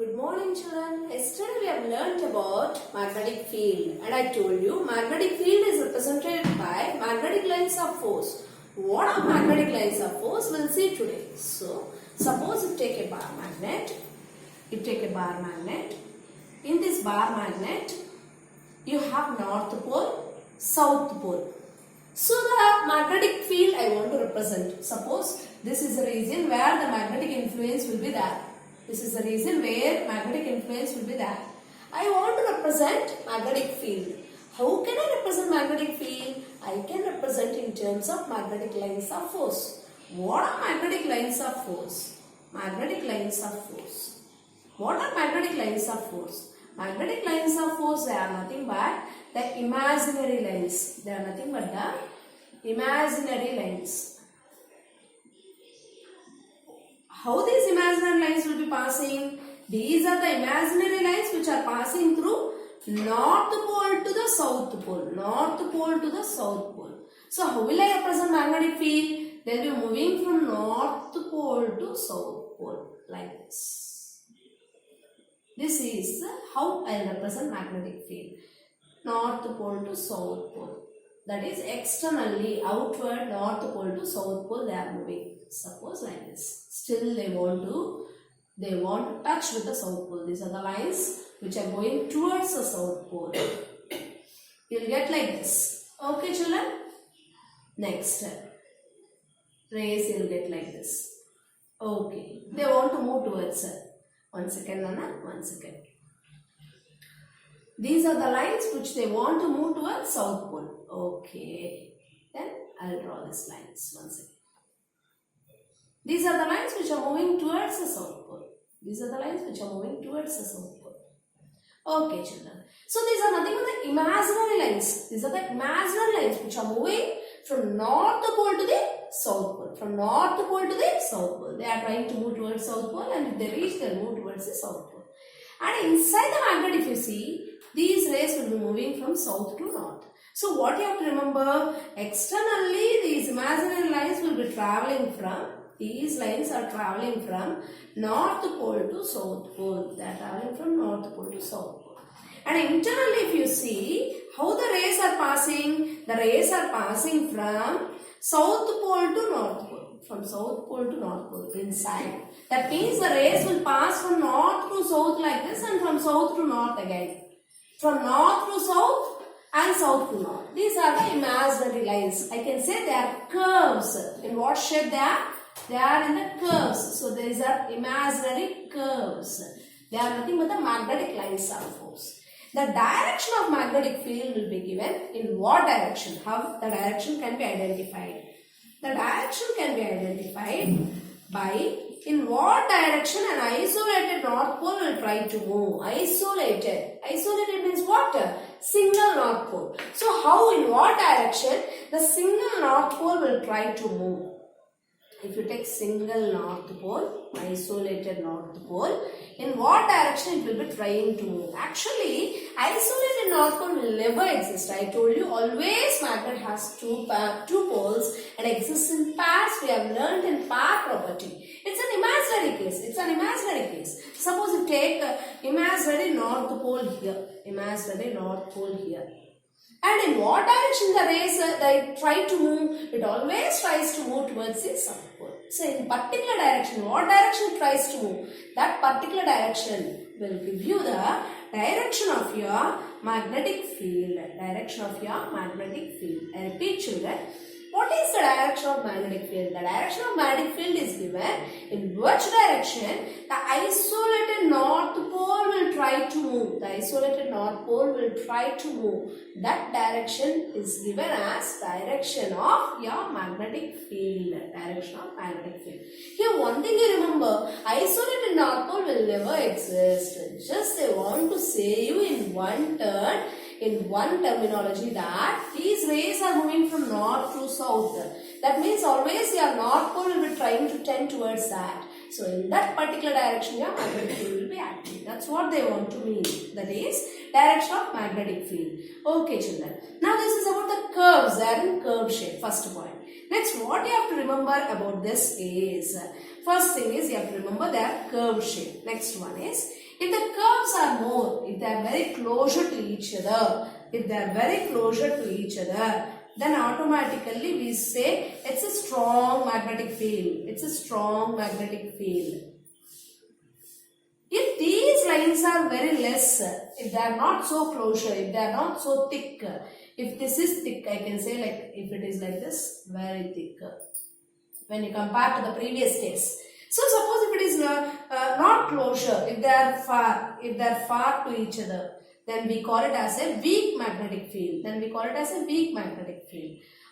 Good morning children. Yesterday we have learnt about magnetic field and I told you magnetic field is represented by magnetic lines of force. What are magnetic lines of force? We'll see today. So, suppose you take a bar magnet. In this bar magnet, you have north pole, south pole. So the magnetic field I want to represent. Suppose this is a region where the magnetic influence will be there. This is the region where magnetic influence will be there. I want to represent magnetic field. How can I represent magnetic field? I can represent in terms of magnetic lines of force. What are magnetic lines of force? Magnetic lines of force. What are magnetic lines of force? Magnetic lines of force, they are nothing but the imaginary lines. They are nothing but the imaginary lines. How these imaginary lines will be passing? These are the imaginary lines which are passing through north pole to the south pole. North pole to the south pole. So how will I represent magnetic field? They will be moving from north pole to south pole like this. This is how I represent magnetic field. North pole to south pole. That is externally, outward, north pole to south pole they are moving. Suppose like this. Still they want to touch with the south pole. These are the lines which are going towards the south pole. You will get like this. Okay children? Next rays you will get like this. Okay. They want to move towards it. 1 second Nana. 1 second. These are the lines which they want to move towards south pole. Okay. Then I will draw these lines. 1 second. These are the lines which are moving towards the south pole. These are the lines which are moving towards the south pole. Okay children. So these are nothing but the imaginary lines. These are the imaginary lines which are moving from north pole to the south pole. From north pole to the south pole. They are trying to move towards south pole and if they reach, they will move towards the south pole. And inside the magnet, if you see, these rays will be moving from south to north. So what you have to remember, externally these imaginary lines will be traveling from, these lines are traveling from north pole to south pole. They are traveling from north pole to south pole. And internally if you see, how the rays are passing? The rays are passing from south pole to north pole. From south pole to north pole inside. That means the rays will pass from north to south like this and from south to north again. From north to south and south to north. These are the imaginary lines. I can say they are curves. In what shape they are? They are in the curves. So these are imaginary curves. They are nothing but the magnetic lines of force. The direction of magnetic field will be given in what direction? How the direction can be identified? The direction can be identified by in what direction an isolated north pole will try to move. Isolated. Isolated means what? Single north pole. So how, in what direction the single north pole will try to move? If you take single north pole, isolated north pole, in what direction it will be trying to move? Actually, isolated north pole will never exist. I told you always magnet has two poles and exists in pairs. We have learned in pair property. It's an imaginary case. It's an imaginary case. Suppose you take imaginary north pole here. Imaginary north pole here. And in what direction the rays they try to move? It always tries to move towards the south pole. So in particular direction, what direction it tries to move? That particular direction will give you the direction of your magnetic field. Direction of your magnetic field. I repeat children. What is the direction of magnetic field? The direction of magnetic field is given in which direction the isolated north pole will try to move. The isolated north pole will try to move. That direction is given as direction of your magnetic field. Direction of magnetic field. Here one thing you remember, isolated north pole will never exist. Just they want to say you in one turn, in one terminology that these rays are moving from north to south. That means always your north pole will be trying to tend towards that. So in that particular direction your magnetic field will be acting. That's what they want to mean. That is direction of magnetic field. Okay children. Now this is about the curves. They are in curve shape. First point. Next, what you have to remember about this is, first thing is you have to remember their curve shape. Next one is, If the curves are more, if they are very closer to each other, then automatically we say it's a strong magnetic field. It's a strong magnetic field. If these lines are very less, if they are not so closer, if they are not so thick, if this is thick, I can say like if it is like this, very thick when you compare to the previous case. So suppose if it is not closer, if they are far to each other, then we call it as a weak magnetic field.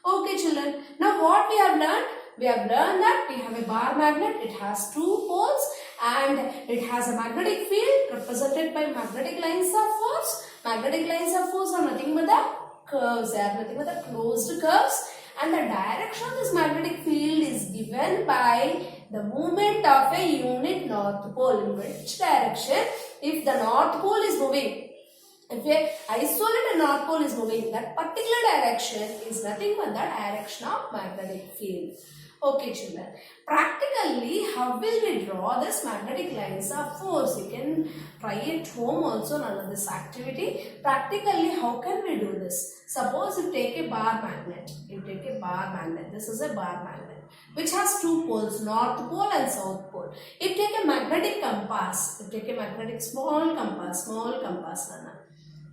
Okay children, now what we have learned? We have learned that we have a bar magnet, it has two poles and it has a magnetic field represented by magnetic lines of force. Magnetic lines of force are nothing but the curves, they are nothing but the closed curves, and the direction of this magnetic field is given by the movement of a unit north pole. In which direction? If the north pole is moving, if a isolated north pole is moving, that particular direction is nothing but the direction of magnetic field. Okay children, practically how will we draw this magnetic lines of force? You can try it home also none of this activity. Practically how can we do this? Suppose you take a bar magnet. This is a bar magnet which has two poles, north pole and south pole. You take a magnetic compass, small compass.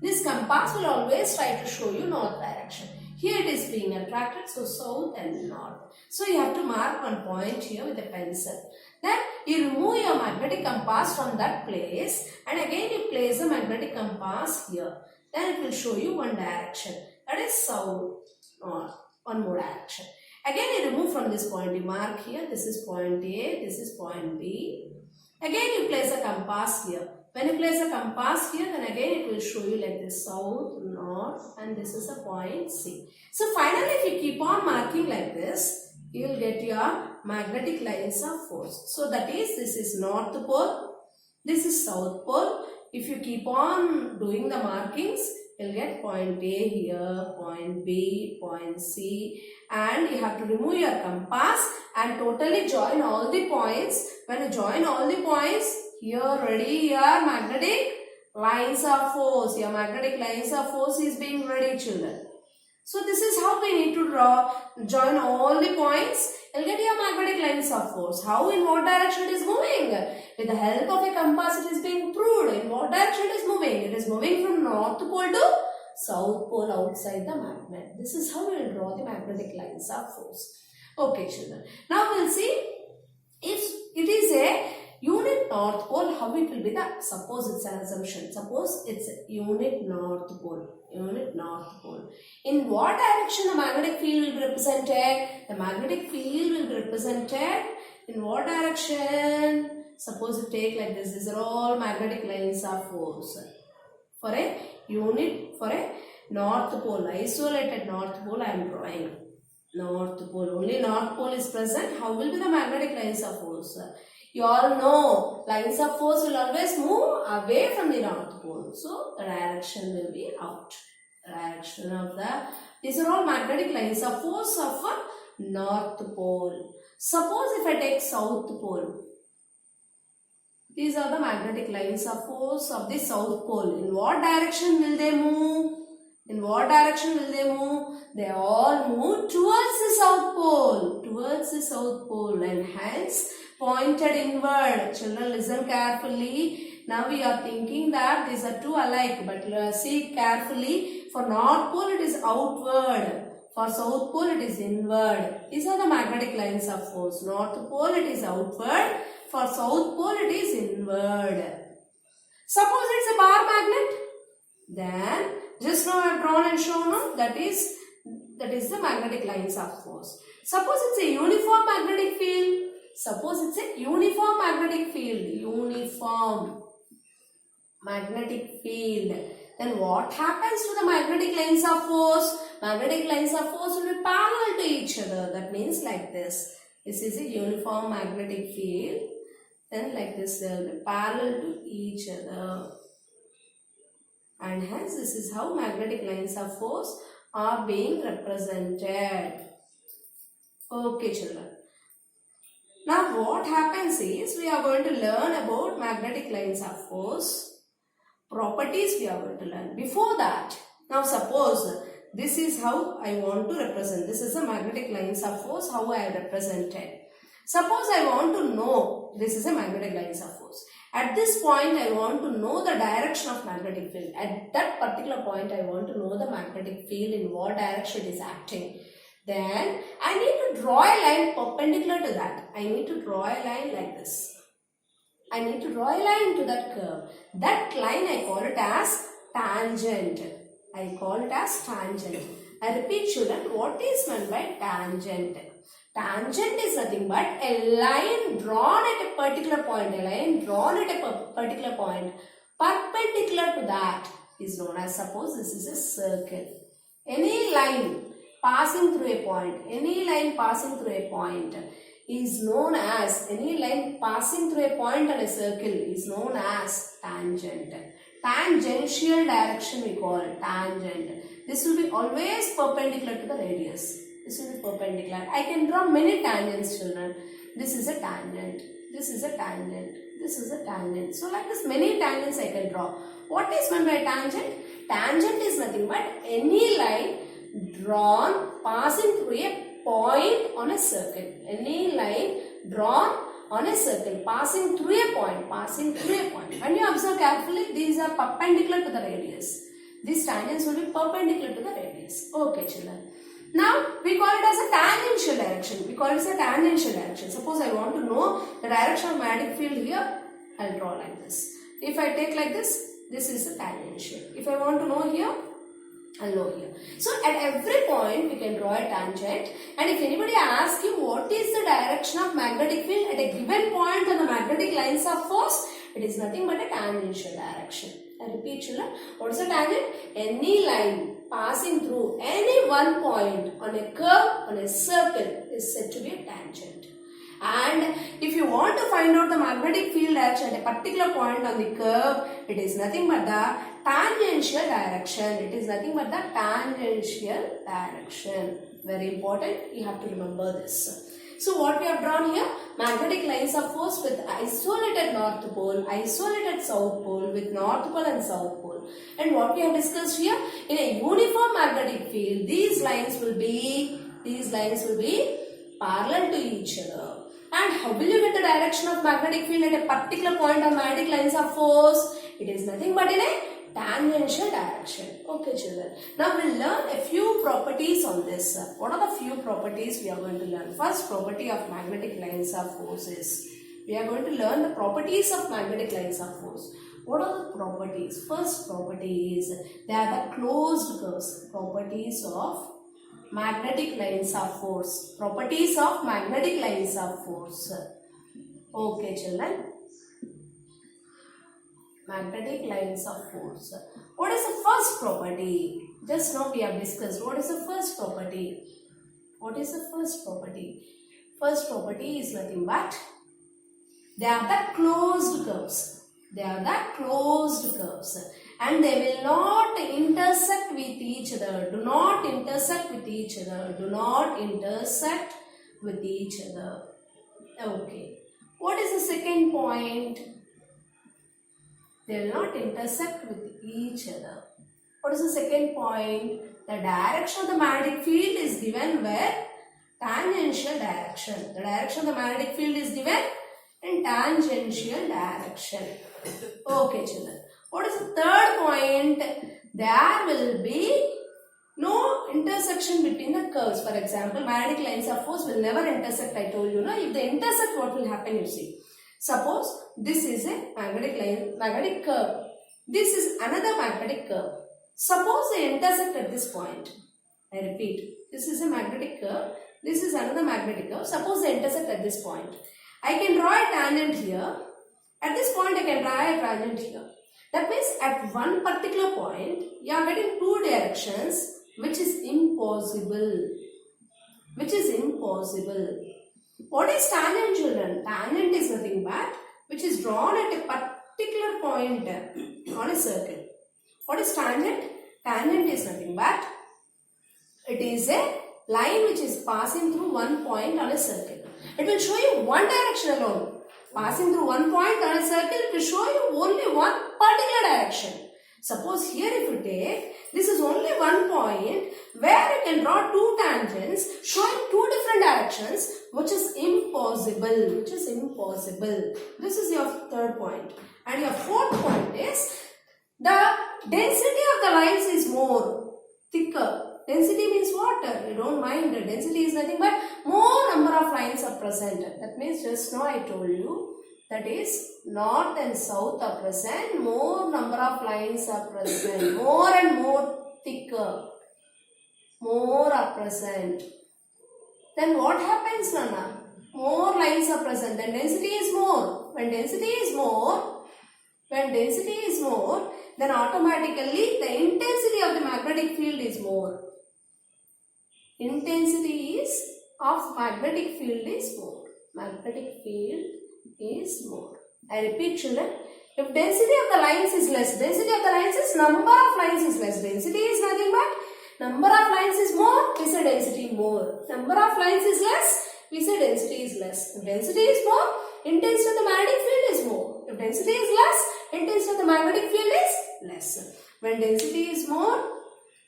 This compass will always try to show you north direction. Here it is being attracted, so south and north. So you have to mark one point here with a pencil. Then you remove your magnetic compass from that place and again you place the magnetic compass here. Then it will show you one direction, that is south, north, one more direction. Again you remove from this point, you mark here, this is point A, this is point B. Again you place a compass here. When you place a compass here, then again it will show you like this, south, north, and this is a point C. So finally if you keep on marking like this, you will get your magnetic lines of force. So that is, this is north pole, this is south pole. If you keep on doing the markings, you will get point A here, point B, point C, and you have to remove your compass and totally join all the points. When you join all the points, here ready your magnetic lines of force. Your magnetic lines of force is being ready children. So this is how we need to join all the points. You'll get your magnetic lines of force. How, in what direction it is moving? With the help of a compass it is being proved. In what direction it is moving? It is moving from north pole to south pole outside the magnet. This is how we will draw the magnetic lines of force. Okay children. Now we will see if it is a unit north pole, how it will be the, suppose it's an assumption, suppose it's a unit north pole. In what direction the magnetic field will be represented? The magnetic field will be represented in what direction? Suppose you take like this, these are all magnetic lines of force. For a unit, for a north pole, isolated north pole I am drawing. North pole, only north pole is present. How will be the magnetic lines of force? You all know lines of force will always move away from the north pole. So the direction will be out. Direction of these are all magnetic lines of force of a north pole. Suppose if I take south pole. These are the magnetic lines of force of the south pole. In what direction will they move? They all move towards the south pole. And hence pointed inward. Children, listen carefully. Now we are thinking that these are two alike, but see carefully. For north pole it is outward. For south pole it is inward. These are the magnetic lines of force. North pole it is outward. For south pole it is inward. Suppose it's a bar magnet. Then just now I have drawn and shown that is the magnetic lines of force. Suppose it's a uniform magnetic field. Then what happens to the magnetic lines of force? Magnetic lines of force will be parallel to each other. That means like this. This is a uniform magnetic field. Then like this they will be parallel to each other. And hence this is how magnetic lines of force are being represented. Okay children. Now what happens is we are going to learn about magnetic lines of force, properties we are going to learn. Before that, now suppose this is how I want to represent. This is the magnetic lines of force, how I have represented. Suppose I want to know, this is a magnetic lines of force. At this point, I want to know the direction of magnetic field. At that particular point, I want to know the magnetic field in what direction it is acting. Then, I need to draw a line perpendicular to that. I need to draw a line like this. I need to draw a line to that curve. That line I call it as tangent. I call it as tangent. I repeat children, what is meant by tangent? Tangent is nothing but a line drawn at a particular point. A line drawn at a particular point perpendicular to that is known as, suppose this is a circle. Any line passing through a point, any line passing through a point is known as, any line passing through a point on a circle is known as tangent. Tangential direction we call tangent. This will be always perpendicular to the radius. This will be perpendicular. I can draw many tangents, children. This is a tangent. This is a tangent. This is a tangent. So like this, many tangents I can draw. What is meant by tangent? Tangent is nothing but any line drawn passing through a point on a circle. Any line drawn on a circle passing through a point. Passing through a point. When you observe carefully, these are perpendicular to the radius. These tangents will be perpendicular to the radius. Okay, children. Now, we call it as a tangential direction. We call it as a tangential direction. Suppose I want to know the direction of magnetic field here, I'll draw like this. If I take like this is a tangential. If I want to know here, I'll know here. So, at every point, we can draw a tangent. And if anybody asks you what is the direction of magnetic field at a given point on the magnetic lines of force, it is nothing but a tangential direction. I repeat, children, what is a tangent? Any line passing through any one point on a curve, on a circle is said to be a tangent. And if you want to find out the magnetic field direction at a particular point on the curve, it is nothing but the tangential direction. It is nothing but the tangential direction. Very important, you have to remember this. So what we have drawn here, magnetic lines of force with isolated north pole, isolated south pole, with north pole and south pole. And what we have discussed here, in a uniform magnetic field, these lines will be parallel to each other. And how will you get the direction of magnetic field at a particular point on magnetic lines of force? It is nothing but in a tangential direction. Okay, children. Now we'll learn a few properties on this. What are the few properties we are going to learn? First property of magnetic lines of force is, we are going to learn the properties of magnetic lines of force. What are the properties? First property is, they are the closed curves. Properties of magnetic lines of force. Properties of magnetic lines of force. Okay, children. Magnetic lines of force. What is the first property? Just now we have discussed. What is the first property? What is the first property? First property is nothing but, they are the closed curves. They are the closed curves. And they will not intersect with each other. Do not intersect with each other. Do not intersect with each other. Okay. What is the second point? They will not intersect with each other. What is the second point? The direction of the magnetic field is given where? Tangential direction. The direction of the magnetic field is given in tangential direction. Okay, children. What is the third point? There will be no intersection between the curves. For example, magnetic lines of force will never intersect. I told you, no? If they intersect, what will happen? You see. Suppose this is a magnetic curve. This is another magnetic curve. Suppose they intersect at this point. I repeat, this is a magnetic curve. This is another magnetic curve. Suppose they intersect at this point. I can draw a tangent here. At this point, I can draw a tangent here. That means at one particular point, you are getting two directions, which is impossible. Which is impossible. What is tangent, children? Tangent is nothing but which is drawn at a particular point on a circle. What is tangent? Tangent is nothing but it is a line which is passing through one point on a circle. It will show you one direction alone. Passing through one point on a circle, it will show you only one particular direction. Suppose here if you take, this is only one point where you can draw two tangents showing two different directions, which is impossible. This is your third point. And your fourth point is, the density of the lines is more, thicker. Density means water. You don't mind. The density is nothing but more number of lines are present. That means just now I told you, that is north and south are present. More number of lines are present. More and more thicker. More are present. Then what happens, Nana? More lines are present. Then density is more. When density is more, then automatically the intensity of the magnetic field is more. Intensity of magnetic field is more. Magnetic field is more. I repeat, children. If density of the lines is less, density of the lines is number of lines is less. Density is nothing but number of lines is more, we say density more. Number of lines is less, we say density is less. If density is more, intensity of the magnetic field is more. If density is less, intensity of the magnetic field is less. When density is more,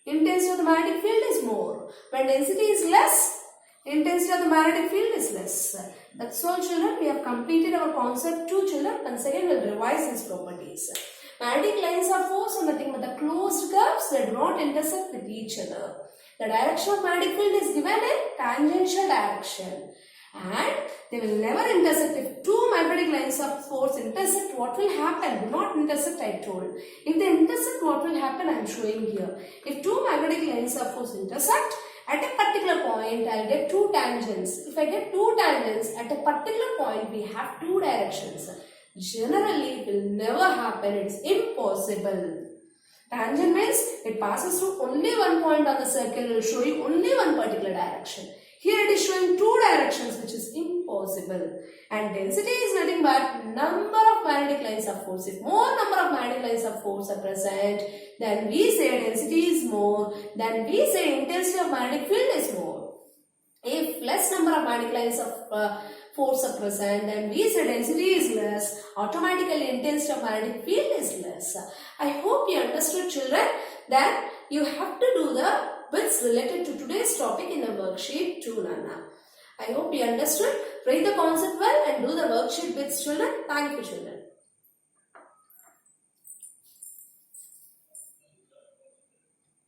intensity of the magnetic field is more. When density is less, intensity of the magnetic field is less. That's all, children. We have completed our concept 2, children. Once again, we will revise these properties. Magnetic lines are force are nothing but the closed curves that do not intersect with each other. The direction of magnetic field is given in tangential direction. And they will never intersect. If two magnetic lines of force intersect, what will happen? Do not intersect, I told. If they intersect, what will happen? I am showing here. If two magnetic lines of force intersect, at a particular point, I will get two tangents. If I get two tangents, at a particular point, we have two directions. Generally, it will never happen. It's impossible. Tangent means it passes through only one point on the circle. It will show you only one particular direction. Here it is showing two directions, which is impossible. And density is nothing but number of magnetic lines of force. If more number of magnetic lines of force are present, then we say density is more. Then we say intensity of magnetic field is more. If less number of magnetic lines of force are present, then we say density is less. Automatically intensity of magnetic field is less. I hope you understood, children. Then you have to do the bits related to today's topic in the worksheet 2, Nana. I hope you understood. Write the concept well and do the worksheet bits, children. Thank you, children.